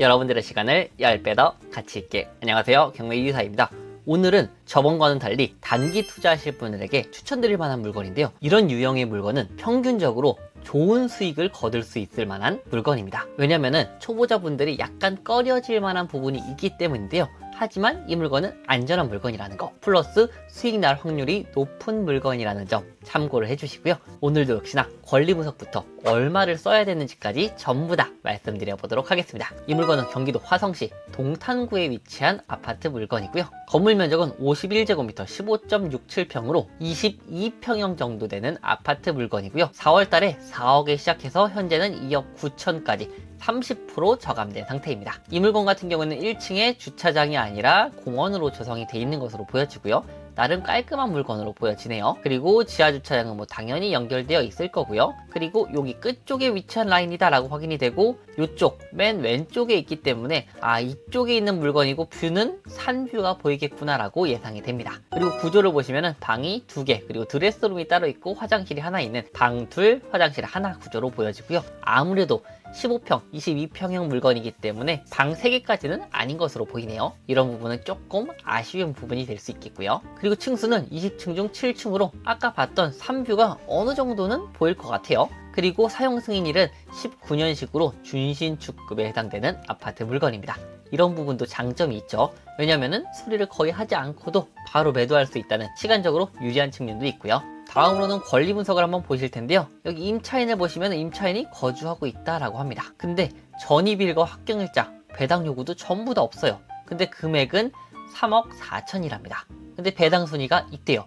여러분들의 시간을 10배 더 가치 있게. 안녕하세요, 경매 이유사입니다. 오늘은 저번과는 달리 단기 투자하실 분들에게 추천드릴 만한 물건인데요, 이런 유형의 물건은 평균적으로 좋은 수익을 거둘 수 있을 만한 물건입니다. 왜냐면은 초보자분들이 약간 꺼려질 만한 부분이 있기 때문인데요, 하지만 이 물건은 안전한 물건이라는 거, 플러스 수익 날 확률이 높은 물건이라는 점 참고를 해주시고요. 오늘도 역시나 권리 분석부터 얼마를 써야 되는지까지 전부 다 말씀드려 보도록 하겠습니다. 이 물건은 경기도 화성시 동탄구에 위치한 아파트 물건이고요. 건물 면적은 51제곱미터 15.67평으로 22평형 정도 되는 아파트 물건이고요. 4월달에 4억에 시작해서 현재는 2억 9천까지 30% 저감된 상태입니다. 이 물건 같은 경우는 1층에 주차장이 아니라 공원으로 조성이 되어 있는 것으로 보여지고요. 나름 깔끔한 물건으로 보여지네요. 그리고 지하 주차장은 당연히 연결되어 있을 거고요. 그리고 여기 끝쪽에 위치한 라인이다 라고 확인이 되고, 이쪽 맨 왼쪽에 있기 때문에 이쪽에 있는 물건이고 뷰는 산뷰가 보이겠구나 라고 예상이 됩니다. 그리고 구조를 보시면은 방이 2개, 그리고 드레스룸이 따로 있고 화장실이 하나 있는 방 둘, 화장실 하나 구조로 보여지고요. 아무래도 15평, 22평형 물건이기 때문에 방 3개까지는 아닌 것으로 보이네요. 이런 부분은 조금 아쉬운 부분이 될 수 있겠고요. 그리고 층수는 20층 중 7층으로 아까 봤던 산뷰가 어느 정도는 보일 것 같아요. 그리고 사용 승인일은 19년식으로 준신축급에 해당되는 아파트 물건입니다. 이런 부분도 장점이 있죠. 왜냐면은 수리를 거의 하지 않고도 바로 매도할 수 있다는 시간적으로 유리한 측면도 있고요. 다음으로는 권리 분석을 한번 보실 텐데요, 여기 임차인을 보시면 임차인이 거주하고 있다라고 합니다. 근데 전입일과 확정일자, 배당 요구도 전부 다 없어요. 근데 금액은 3억 4천이랍니다. 근데 배당 순위가 있대요.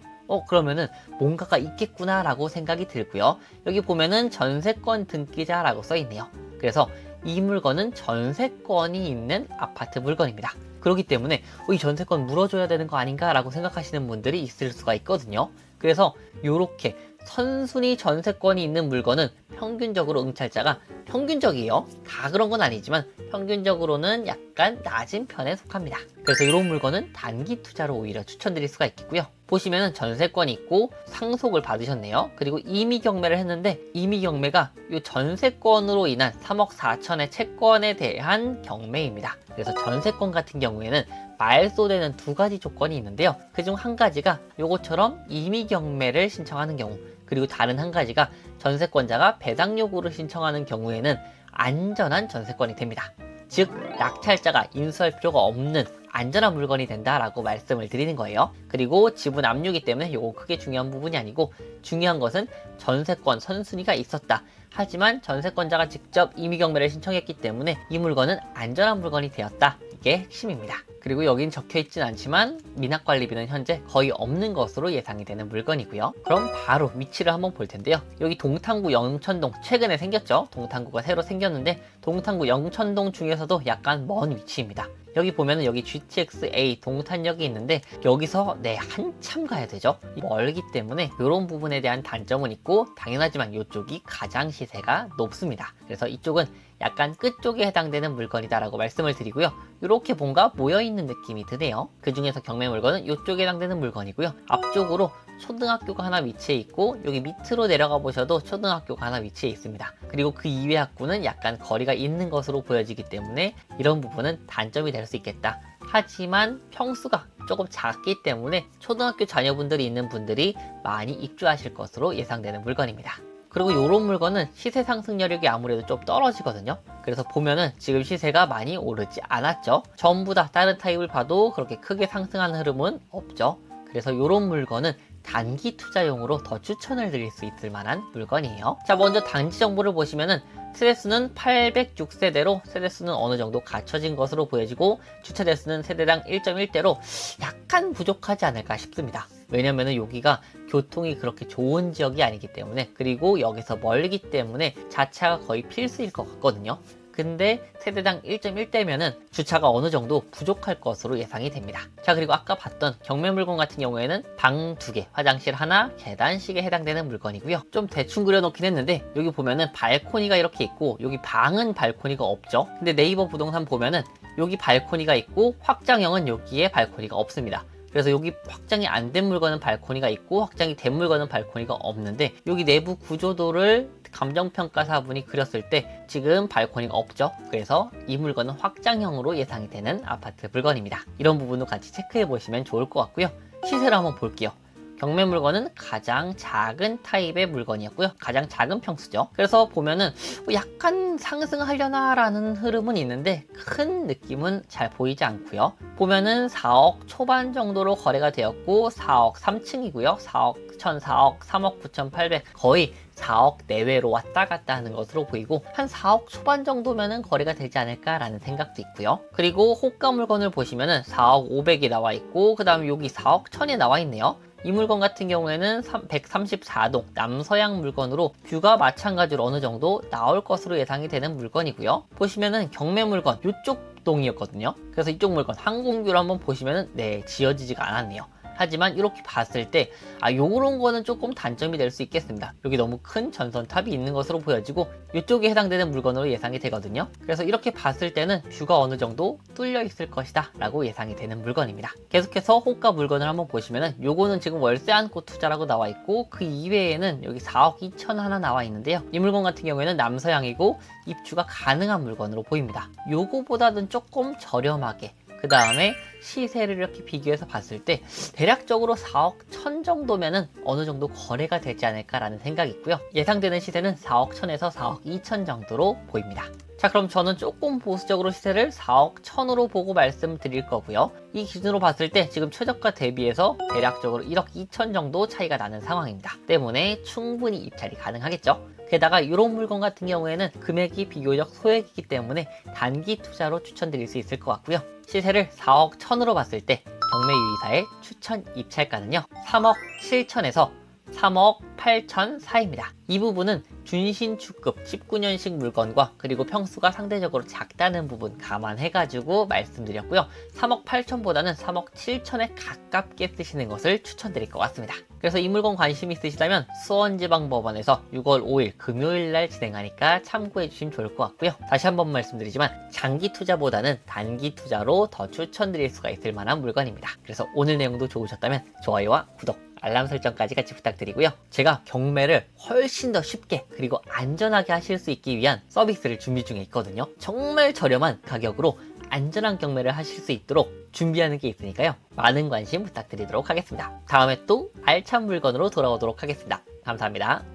그러면은 뭔가가 있겠구나 라고 생각이 들고요. 여기 보면은 전세권 등기자라고 써있네요. 그래서 이 물건은 전세권이 있는 아파트 물건입니다. 그렇기 때문에 이 전세권 물어줘야 되는 거 아닌가 라고 생각하시는 분들이 있을 수가 있거든요. 그래서 이렇게 선순위 전세권이 있는 물건은 평균적으로 응찰자가, 평균적이에요, 다 그런 건 아니지만 평균적으로는 약간 낮은 편에 속합니다. 그래서 이런 물건은 단기 투자로 오히려 추천드릴 수가 있겠고요. 보시면은 전세권이 있고 상속을 받으셨네요. 그리고 임의 경매를 했는데, 임의 경매가 이 전세권으로 인한 3억 4천의 채권에 대한 경매입니다. 그래서 전세권 같은 경우에는 말소되는 2가지 조건이 있는데요, 그중 한 가지가 요것처럼 임의 경매를 신청하는 경우, 그리고 다른 한 가지가 전세권자가 배당 요구를 신청하는 경우에는 안전한 전세권이 됩니다. 즉 낙찰자가 인수할 필요가 없는 안전한 물건이 된다라고 말씀을 드리는 거예요. 그리고 지분 압류이기 때문에 이거 크게 중요한 부분이 아니고, 중요한 것은 전세권 선순위가 있었다, 하지만 전세권자가 직접 임의경매를 신청했기 때문에 이 물건은 안전한 물건이 되었다, 이게 핵심입니다. 그리고 여긴 적혀있진 않지만 미납관리비는 현재 거의 없는 것으로 예상이 되는 물건이고요. 그럼 바로 위치를 한번 볼 텐데요, 여기 동탄구 영천동 최근에 생겼죠. 동탄구가 새로 생겼는데 동탄구 영천동 중에서도 약간 먼 위치입니다. 여기 보면은 여기 GTX-A 동탄역이 있는데 여기서 한참 가야 되죠. 멀기 때문에 이런 부분에 대한 단점은 있고, 당연하지만 이쪽이 가장 시세가 높습니다. 그래서 이쪽은 약간 끝쪽에 해당되는 물건이다 라고 말씀을 드리고요. 이렇게 뭔가 모여있는 느낌이 드네요. 그 중에서 경매 물건은 이쪽에 해당되는 물건이고요. 앞쪽으로 초등학교가 하나 위치해 있고, 여기 밑으로 내려가 보셔도 초등학교가 하나 위치해 있습니다. 그리고 그 이외 학구는 약간 거리가 있는 것으로 보여지기 때문에 이런 부분은 단점이 될 수 있겠다. 하지만 평수가 조금 작기 때문에 초등학교 자녀분들이 있는 분들이 많이 입주하실 것으로 예상되는 물건입니다. 그리고 이런 물건은 시세 상승 여력이 아무래도 좀 떨어지거든요. 그래서 보면은 지금 시세가 많이 오르지 않았죠. 전부 다 다른 타입을 봐도 그렇게 크게 상승하는 흐름은 없죠. 그래서 이런 물건은 단기 투자용으로 더 추천을 드릴 수 있을 만한 물건이에요. 자, 먼저 단지 정보를 보시면은 세대수는 806세대로 세대수는 어느 정도 갖춰진 것으로 보여지고, 주차 대수는 세대당 1.1대로 약간 부족하지 않을까 싶습니다. 왜냐면은 여기가 교통이 그렇게 좋은 지역이 아니기 때문에, 그리고 여기서 멀기 때문에 자차가 거의 필수일 것 같거든요. 근데 세대당 1.1대면은 주차가 어느 정도 부족할 것으로 예상이 됩니다. 자, 그리고 아까 봤던 경매 물건 같은 경우에는 방 2개, 화장실 하나, 계단식에 해당되는 물건이고요. 좀 대충 그려놓긴 했는데 여기 보면은 발코니가 이렇게 있고, 여기 방은 발코니가 없죠. 근데 네이버 부동산 보면은 여기 발코니가 있고 확장형은 여기에 발코니가 없습니다. 그래서 여기 확장이 안 된 물건은 발코니가 있고 확장이 된 물건은 발코니가 없는데, 여기 내부 구조도를 감정평가사분이 그렸을 때 지금 발코니가 없죠. 그래서 이 물건은 확장형으로 예상이 되는 아파트 물건입니다. 이런 부분도 같이 체크해 보시면 좋을 것 같고요. 시세를 한번 볼게요. 경매 물건은 가장 작은 타입의 물건이었고요. 가장 작은 평수죠. 그래서 보면은 약간 상승하려나 라는 흐름은 있는데 큰 느낌은 잘 보이지 않고요. 보면은 4억 초반 정도로 거래가 되었고 4억 3층이고요. 4억 1,400, 3억 9,800 거의 4억 내외로 왔다 갔다 하는 것으로 보이고 한 4억 초반 정도면은 거래가 되지 않을까라는 생각도 있고요. 그리고 호가 물건을 보시면은 4억 500이 나와 있고 그 다음에 여기 4억 1000이 나와 있네요. 이 물건 같은 경우에는 134동 남서양 물건으로 뷰가 마찬가지로 어느 정도 나올 것으로 예상이 되는 물건이고요. 보시면은 경매 물건 이쪽 동이었거든요. 그래서 이쪽 물건 항공뷰를 한번 보시면은 네, 지어지지가 않았네요. 하지만 이렇게 봤을 때 요런 거는 조금 단점이 될 수 있겠습니다. 여기 너무 큰 전선탑이 있는 것으로 보여지고 이쪽에 해당되는 물건으로 예상이 되거든요. 그래서 이렇게 봤을 때는 뷰가 어느 정도 뚫려 있을 것이다 라고 예상이 되는 물건입니다. 계속해서 호가 물건을 한번 보시면은 요거는 지금 월세 안고 투자라고 나와 있고 그 이외에는 여기 4억 2천 하나 나와 있는데요. 이 물건 같은 경우에는 남서양이고 입주가 가능한 물건으로 보입니다. 요거보다는 조금 저렴하게 그 다음에 시세를 이렇게 비교해서 봤을 때 대략적으로 4억 1000 정도면은 어느 정도 거래가 되지 않을까라는 생각이 있고요. 예상되는 시세는 4억 1000에서 4억 2000 정도로 보입니다. 자, 그럼 저는 조금 보수적으로 시세를 4억 1000으로 보고 말씀드릴 거고요. 이 기준으로 봤을 때 지금 최저가 대비해서 대략적으로 1억 2천 정도 차이가 나는 상황입니다. 때문에 충분히 입찰이 가능하겠죠. 게다가 이런 물건 같은 경우에는 금액이 비교적 소액이기 때문에 단기 투자로 추천드릴 수 있을 것 같고요. 시세를 4억 1000으로 봤을 때 경매 유의사의 추천 입찰가는요 3억 7천에서 3억 8천 사이입니다. 이 부분은 준신축급 19년식 물건과 그리고 평수가 상대적으로 작다는 부분 감안해가지고 말씀드렸고요. 3억 8천보다는 3억 7천에 가깝게 쓰시는 것을 추천드릴 것 같습니다. 그래서 이 물건 관심 있으시다면 수원지방법원에서 6월 5일 금요일날 진행하니까 참고해 주시면 좋을 것 같고요. 다시 한번 말씀드리지만 장기 투자보다는 단기 투자로 더 추천드릴 수가 있을 만한 물건입니다. 그래서 오늘 내용도 좋으셨다면 좋아요와 구독, 알람 설정까지 같이 부탁드리고요. 제가 경매를 훨씬 더 쉽게 그리고 안전하게 하실 수 있기 위한 서비스를 준비 중에 있거든요. 정말 저렴한 가격으로 안전한 경매를 하실 수 있도록 준비하는 게 있으니까요. 많은 관심 부탁드리도록 하겠습니다. 다음에 또 알찬 물건으로 돌아오도록 하겠습니다. 감사합니다.